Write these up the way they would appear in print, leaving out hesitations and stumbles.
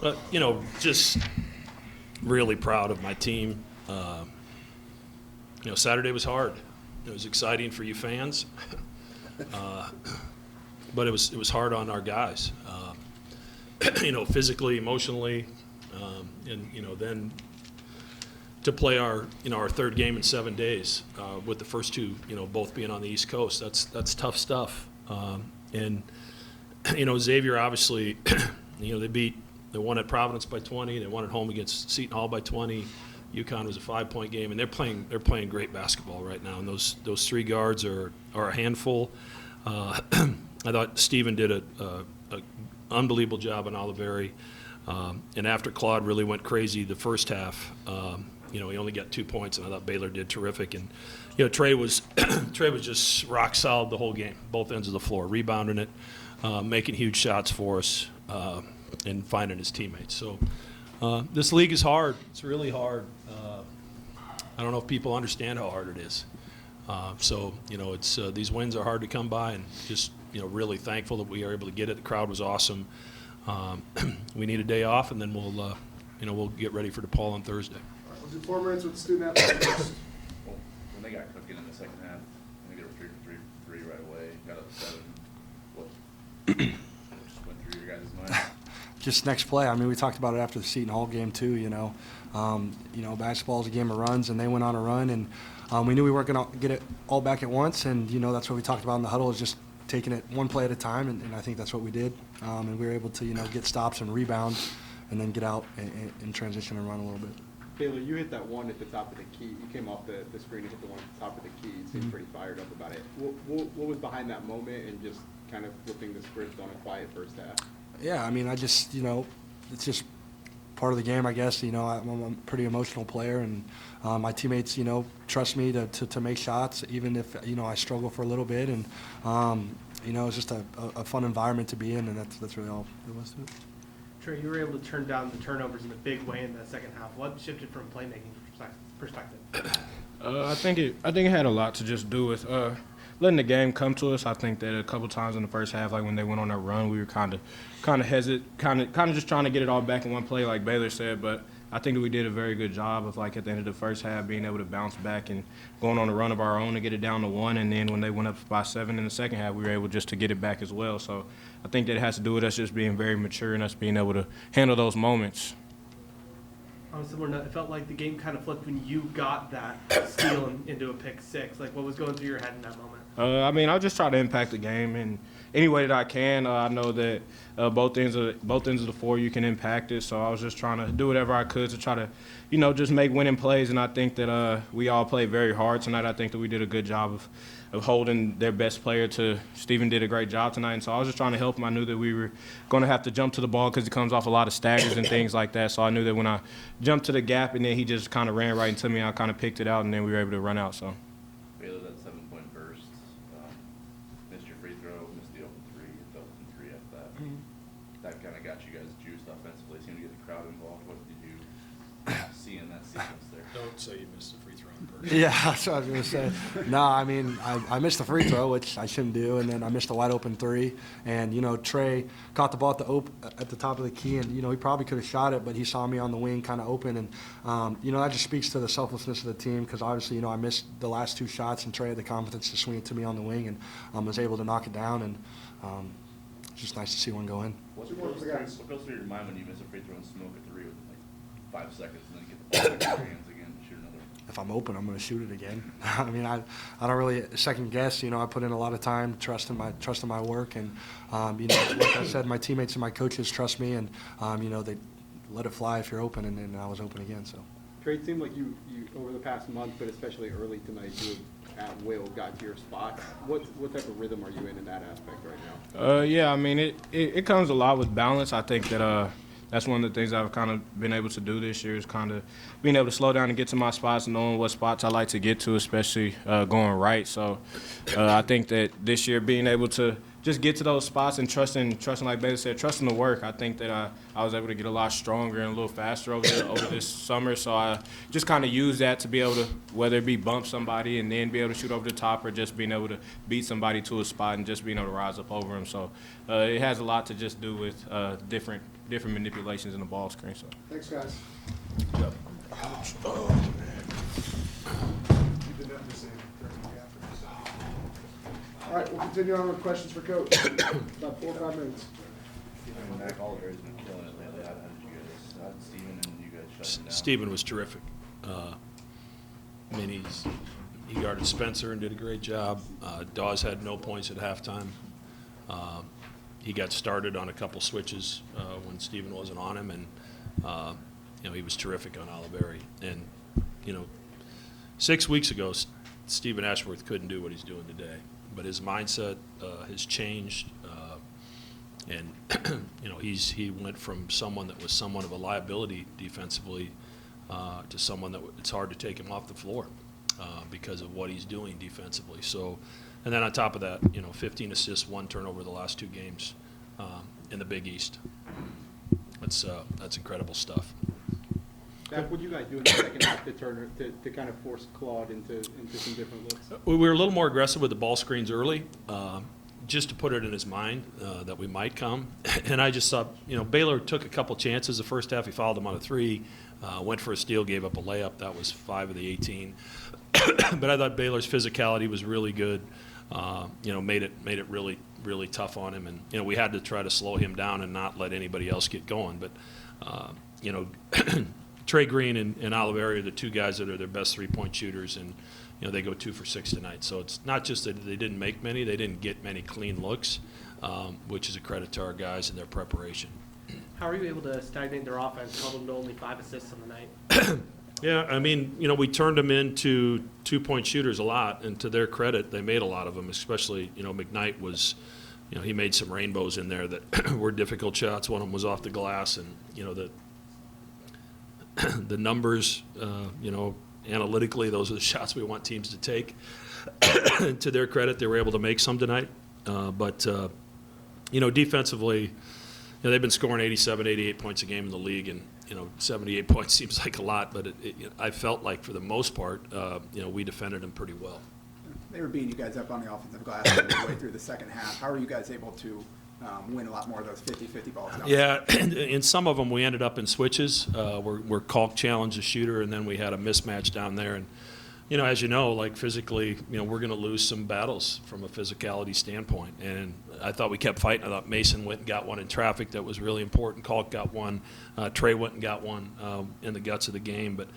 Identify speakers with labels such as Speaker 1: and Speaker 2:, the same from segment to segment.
Speaker 1: But, just really proud of my team. Saturday was hard. It was exciting for you fans, but it was hard on our guys. Physically, emotionally, and then to play our third game in 7 days with the first two, both being on the East Coast. That's tough stuff. And Xavier obviously, they won at Providence by 20. They won at home against Seton Hall by 20. UConn was a 5-point game, and they're playing great basketball right now. And those three guards are a handful. I thought Steven did a unbelievable job on Oliveri. And after Claude really went crazy the first half, he only got 2 points, and I thought Baylor did terrific. And Trey was just rock solid the whole game, both ends of the floor, rebounding it, making huge shots for us, and finding his teammates. So this league is hard. It's really hard. I don't know if people understand how hard it is. It's these wins are hard to come by, and just really thankful that we are able to get it. The crowd was awesome. We need a day off, and then we'll get ready for DePaul on Thursday.
Speaker 2: We'll do 4 minutes with student athletes.
Speaker 3: Well, when they got cooking in the second half, they got a 3 right away, got up 7. What just went through your guys' mind?
Speaker 4: Just next play. I mean, we talked about it after the Seton Hall game too. Basketball is a game of runs, and they went on a run, and we knew we weren't going to get it all back at once. And that's what we talked about in the huddle, is just taking it one play at a time, and I think that's what we did. And we were able to get stops and rebound, and then get out and transition and run a little bit.
Speaker 5: Baylor, you hit that one at the top of the key. You came off the screen and hit the one at the top of the key. You seemed pretty fired up about it. What was behind that moment, and just kind of flipping the script on a quiet first half?
Speaker 4: Yeah, I mean, I just, it's just part of the game, I guess. I'm a pretty emotional player, and my teammates, trust me to make shots, even if, I struggle for a little bit. And, it's just a fun environment to be in, and that's really all there was to it.
Speaker 6: Trey, you were able to turn down the turnovers in a big way in that second half. What shifted from playmaking perspective?
Speaker 7: I think it had a lot to just do with letting the game come to us. I think that a couple times in the first half, like when they went on that run, we were kind of hesitant, kind of just trying to get it all back in one play, like Baylor said. But I think that we did a very good job of, like, at the end of the first half, being able to bounce back and going on a run of our own to get it down to 1. And then when they went up by 7 in the second half, we were able just to get it back as well. So I think that it has to do with us just being very mature and us being able to handle those moments.
Speaker 6: On a similar note, it felt like the game kind of flipped when you got that steal into a pick 6. Like, what was going through your head in that moment?
Speaker 7: I'll just try to impact the game in any way that I can. I know that both ends of the floor you can impact it, so I was just trying to do whatever I could to try to, just make winning plays. And I think that we all played very hard tonight. I think that we did a good job of holding their best player to. Steven did a great job tonight, and so I was just trying to help him. I knew that we were going to have to jump to the ball because he comes off a lot of staggers and things like that. So I knew that when I jumped to the gap and then he just kind of ran right into me, I kind of picked it out, and then we were able to run out. So.
Speaker 3: Baylor, that 7-point burst, missed your free throw, missed the open 3, it fell within 3 after that. That kind of got you guys juiced offensively, seemed to get the crowd involved. What did you see in that sequence there?
Speaker 1: Don't say you missed the free throw in person.
Speaker 4: Yeah, that's what I was going to say. No, I mean, I missed the free throw, which I shouldn't do, and then I missed a wide-open 3. And, Trey caught the ball at the top of the key, and, he probably could have shot it, but he saw me on the wing kind of open. And, that just speaks to the selflessness of the team because, obviously, I missed the last 2 shots, and Trey had the confidence to swing it to me on the wing and was able to knock it down. And it's just nice to see one go in.
Speaker 3: What goes through your mind when you miss a free throw and smoke a 3 with, 5 seconds, and then you get the ball in your hands again and shoot another?
Speaker 4: If I'm open, I'm going to shoot it again. I mean, I don't really second guess. I put in a lot of time, trust in my work, and like I said, my teammates and my coaches trust me, and they let it fly if you're open, and I was open again. So.
Speaker 5: Trey, it seemed like you over the past month, but especially early tonight, you at will got to your spot. What type of rhythm are you in that aspect right now?
Speaker 7: Yeah, I mean, it comes a lot with balance. I think that that's one of the things I've kind of been able to do this year is kind of being able to slow down and get to my spots and knowing what spots I like to get to, especially going right. So I think that this year being able to just get to those spots and trusting like Baylor said, trusting the work. I think that I was able to get a lot stronger and a little faster over this summer. So I just kind of used that to be able to, whether it be bump somebody and then be able to shoot over the top, or just being able to beat somebody to a spot and just being able to rise up over them. So it has a lot to just do with different manipulations in the ball screen. So
Speaker 2: Thanks, guys.
Speaker 1: Yep.
Speaker 2: All right, we'll continue on with questions for Coach. About 4 or 5 minutes.
Speaker 3: Mac Oliver's been killing it lately. How did you guys, Steven and you guys shut him down?
Speaker 1: Steven was terrific. I mean, he guarded Spencer and did a great job. Dawes had no points at halftime. He got started on a couple switches when Steven wasn't on him, and he was terrific on Oliveri. And 6 weeks ago, Stephen Ashworth couldn't do what he's doing today, but his mindset has changed. And he went from someone that was somewhat of a liability defensively to someone that it's hard to take him off the floor because of what he's doing defensively. So, and then on top of that, 15 assists, 1 turnover the last 2 games in the Big East. That's incredible stuff.
Speaker 5: Zach, what do you guys do in the second half to kind of force Claude into some different looks?
Speaker 1: We were a little more aggressive with the ball screens early, just to put it in his mind that we might come. And I just thought, Baylor took a couple chances the first half. He fouled him on a 3, went for a steal, gave up a layup. That was 5 of the 18. But I thought Baylor's physicality was really good. Made it really, really tough on him. And, we had to try to slow him down and not let anybody else get going. But, Trey Green and Oliveri are the 2 guys that are their best 3-point shooters, and they go 2 for 6 tonight. So it's not just that they didn't make many; they didn't get many clean looks, which is a credit to our guys and their preparation.
Speaker 6: How are you able to stagnate their offense, held them to only 5 assists on the night?
Speaker 1: Yeah, I mean, we turned them into 2-point shooters a lot, and to their credit, they made a lot of them. Especially, McKnight was, he made some rainbows in there that were difficult shots. One of them was off the glass, and the numbers, analytically, those are the shots we want teams to take. To their credit, they were able to make some tonight. But defensively, they've been scoring 87, 88 points a game in the league, and 78 points seems like a lot, but I felt like for the most part, we defended them pretty well.
Speaker 8: They were beating you guys up on the offensive glass midway through the second half. How are you guys able to win a lot more of those 50-50 balls?
Speaker 1: Yeah, and in some of them we ended up in switches where Kalk challenged the shooter, and then we had a mismatch down there. And, as you know, like physically, we're going to lose some battles from a physicality standpoint. And I thought we kept fighting. I thought Mason went and got one in traffic that was really important. Kalk got one. Trey went and got one in the guts of the game. But,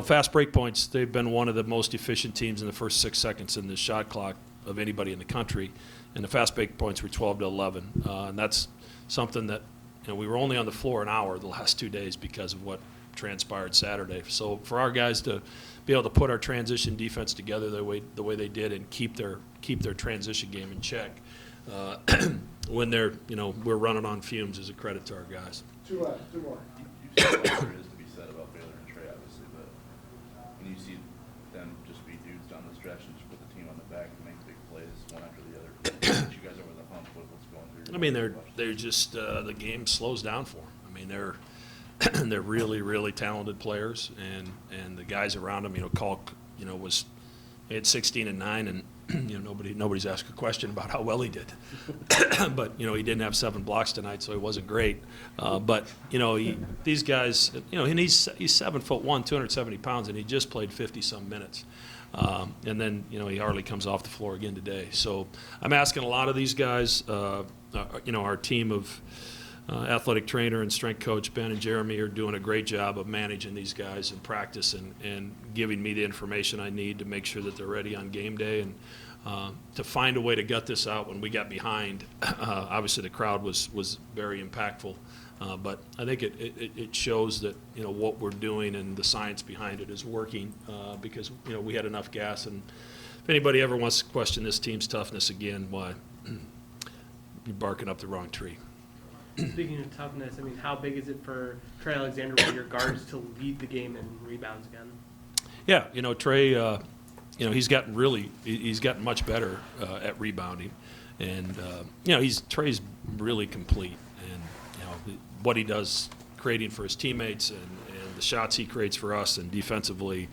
Speaker 1: fast break points, they've been one of the most efficient teams in the first 6 seconds in the shot clock of anybody in the country. And the fast break points were 12 to 11. And that's something that, we were only on the floor an hour the last 2 days because of what transpired Saturday. So for our guys to be able to put our transition defense together the way they did and keep their transition game in check when they're, we're running on fumes is a credit to our guys.
Speaker 2: 2 left, 2 more.
Speaker 3: You said what there is to be said about Baylor and Trey, obviously, but when you see them just be dudes down the stretch and just put the team on the back and make big plays one after the other, get you guys over the hump with what's going through.
Speaker 1: I mean, they're just the game slows down for them. I mean, they're really, really talented players, and the guys around them. Kalk, he had 16 and 9, and nobody's asked a question about how well he did. But he didn't have 7 blocks tonight, so he wasn't great. But these guys, and he's 7'1", 270 pounds, and he just played 50-some minutes. And then he hardly comes off the floor again today. So I'm asking a lot of these guys. Our team of athletic trainer and strength coach Ben and Jeremy are doing a great job of managing these guys in practice and giving me the information I need to make sure that they're ready on game day and to find a way to gut this out when we got behind. Obviously the crowd was very impactful, but I think it shows that what we're doing and the science behind it is working because we had enough gas. And if anybody ever wants to question this team's toughness again, why you're barking up the wrong tree.
Speaker 6: Speaking of toughness, I mean, how big is it for Trey Alexander with your guards to lead the game in rebounds again?
Speaker 1: Yeah, Trey, he's gotten much better at rebounding. And, Trey's really complete. And, what he does creating for his teammates and the shots he creates for us and defensively,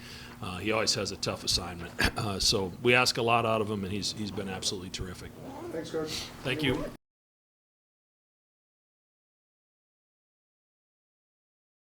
Speaker 1: he always has a tough assignment. So we ask a lot out of him, and he's been absolutely terrific.
Speaker 2: Thanks, Coach.
Speaker 1: Thank you.